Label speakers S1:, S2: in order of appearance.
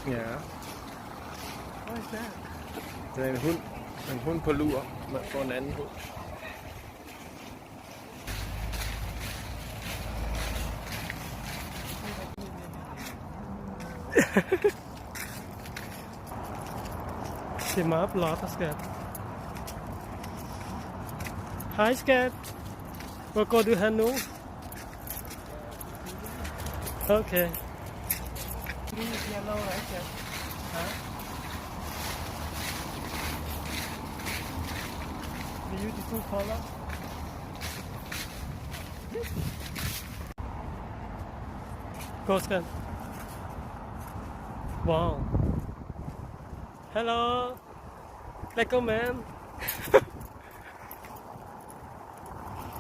S1: Ja.
S2: What is that?
S1: Det er en hund. En hund på lur for en anden hund.
S2: Det er meget blot, skat. Hej, skat. Hvor går du hen nu? Okay. This is yellow, right, skat? Beautiful color. Go, skat. Wow. Hello. Let's go, man.